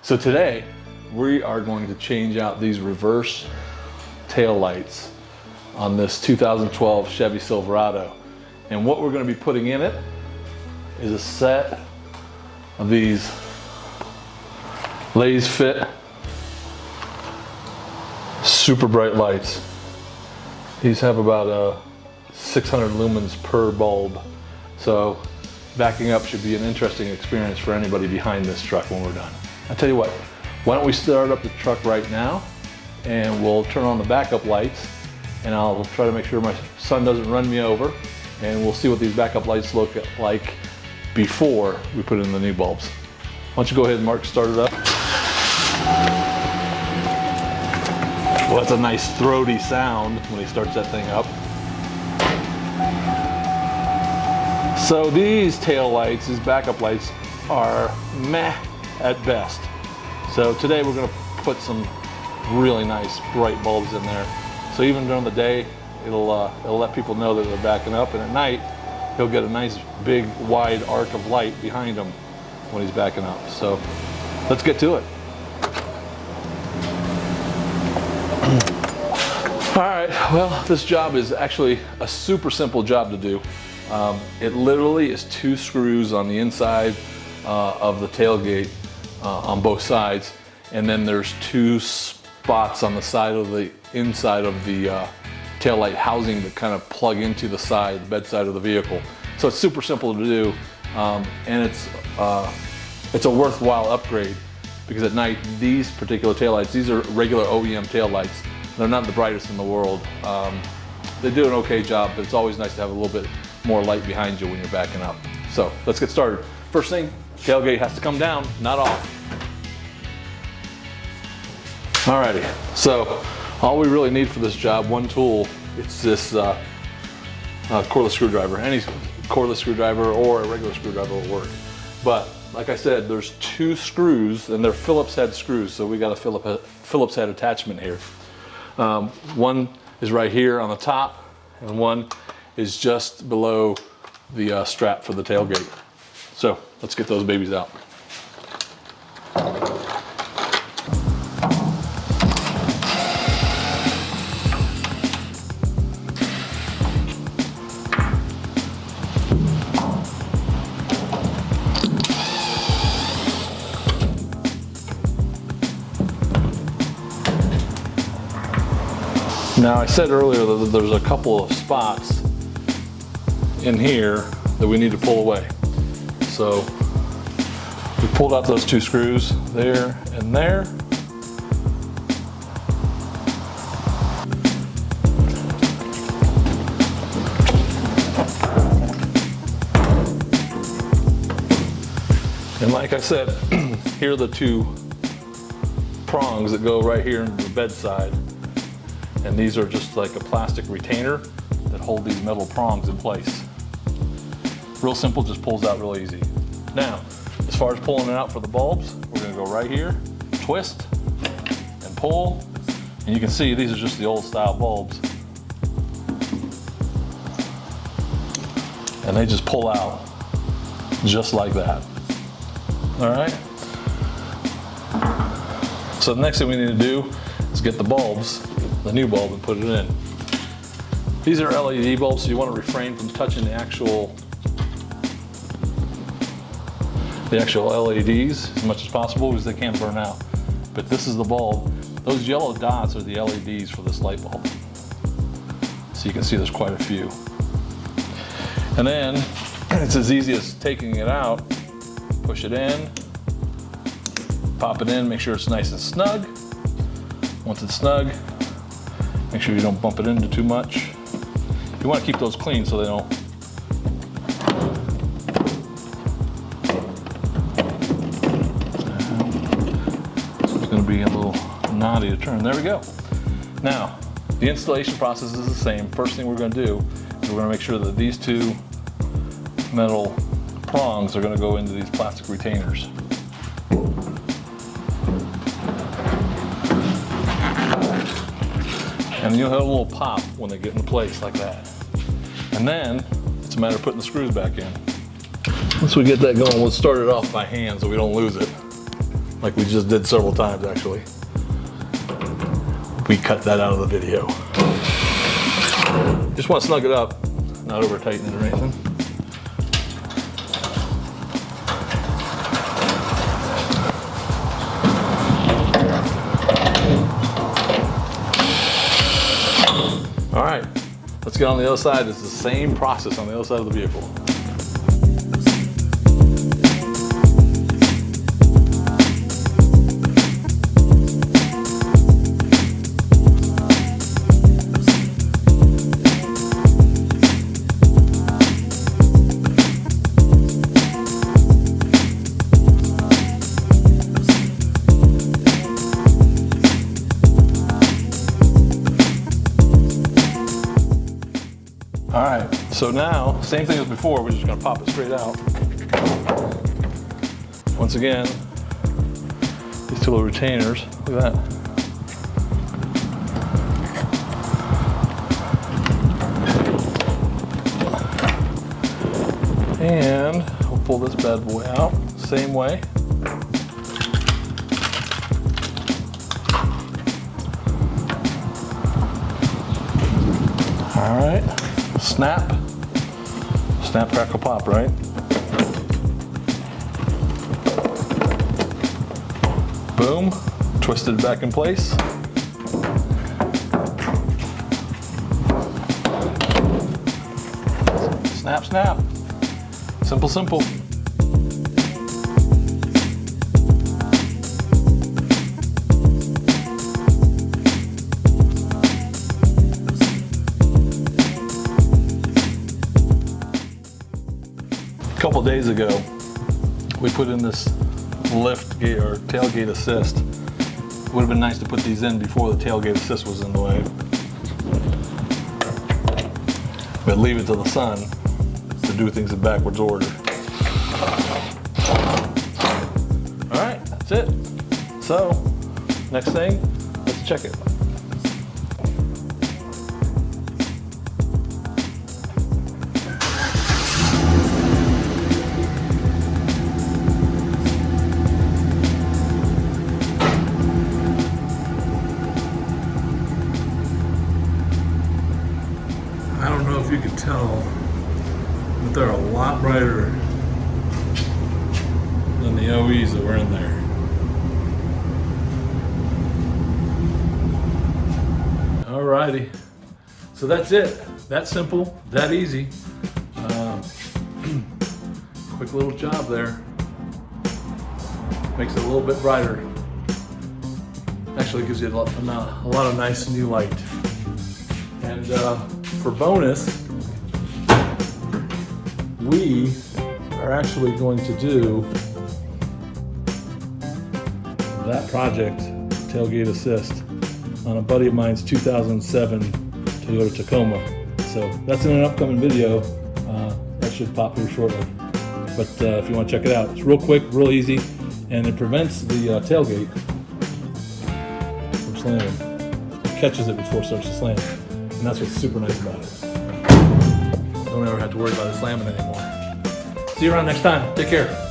So today we are going to change out these reverse tail lights on this 2012 Chevy Silverado. And what we're going to be putting in it is a set of these LASFit super bright lights. These have about 600 lumens per bulb. So backing up should be an interesting experience for anybody behind this truck when we're done. I'll tell you what, why don't we start up the truck right now and we'll turn on the backup lights and I'll try to make sure my son doesn't run me over, and we'll see what these backup lights look like before we put in the new bulbs. Why don't you go ahead and Mark start it up. Well, that's a nice throaty sound when he starts that thing up. So these tail lights, these backup lights, are meh at best. So today we're going to put some really nice bright bulbs in there. So even during the day, it'll let people know that they're backing up, and at night he'll get a nice big wide arc of light behind him when he's backing up. So let's get to it. All right, well, this job is actually a super simple job to do. It literally is 2 screws on the inside of the tailgate on both sides, and then there's 2 spots on the side of the inside of the tail light housing that kind of plug into the side, the bed side of the vehicle. So it's super simple to do, and it's a worthwhile upgrade, because at night these particular taillights, these are regular OEM taillights. They're not the brightest in the world. They do an okay job, but it's always nice to have a little bit more light behind you when you're backing up. So let's get started. First thing, tailgate has to come down, not off. Alrighty, so all we really need for this job, one tool, it's this cordless screwdriver. Any cordless screwdriver or a regular screwdriver will work. But like I said, there's 2 screws, and they're Phillips head screws, so we got a Phillips head attachment here. One is right here on the top, and one is just below the strap for the tailgate. So let's get those babies out. Now, I said earlier that there's a couple of spots in here that we need to pull away. So we pulled out those 2 screws there and there. And like I said, here are the 2 prongs that go right here into the bedside. And these are just like a plastic retainer that hold these metal prongs in place. Real simple, just pulls out real easy. Now, as far as pulling it out for the bulbs, we're gonna go right here, twist, and pull. And you can see these are just the old style bulbs. And they just pull out just like that. All right? So the next thing we need to do is get the bulbs, the new bulb, and put it in. These are LED bulbs, so you want to refrain from touching the actual LEDs as much as possible, because they can burn out. But this is the bulb. Those yellow dots are the LEDs for this light bulb. So you can see there's quite a few. And then it's as easy as taking it out, push it in, pop it in, make sure it's nice and snug. Once it's snug, make sure you don't bump it into too much. You want to keep those clean so they don't. It's going to be a little knotty to turn. There we go. Now, the installation process is the same. First thing we're going to do is we're going to make sure that these 2 metal prongs are going to go into these plastic retainers. And you'll have a little pop when they get into place like that. And then it's a matter of putting the screws back in. Once we get that going, we'll start it off by hand so we don't lose it. like we just did several times actually. We cut that out of the video. Just want to snug it up, not over tighten it or anything. All right, let's get on the other side. It's the same process on the other side of the vehicle. All right, so now, same thing as before, we're just gonna pop it straight out. Once again, these two little retainers, look at that. And we'll pull this bad boy out, same way. All right. Snap, snap, crackle, pop, right? Boom, twisted it back in place. Snap, snap. Simple, simple. A couple days ago, we put in this lift gate or tailgate assist. It would have been nice to put these in before the tailgate assist was in the way. But leave it to the son to do things in backwards order. All right, that's it. So, next thing, let's check it. I don't know if you can tell, but they're a lot brighter than the OEs that were in there. Alrighty, so that's it. That simple, that easy. Quick little job there. Makes it a little bit brighter. Actually gives you a lot of nice new light. And for bonus, we are actually going to do that project, tailgate assist, on a buddy of mine's 2007 Toyota Tacoma. So that's in an upcoming video. That should pop here shortly. But if you want to check it out, it's real quick, real easy, and it prevents the tailgate from slamming. It catches it before it starts to slam. And that's what's super nice about it. Don't ever have to worry about it slamming anymore. See you around next time. Take care.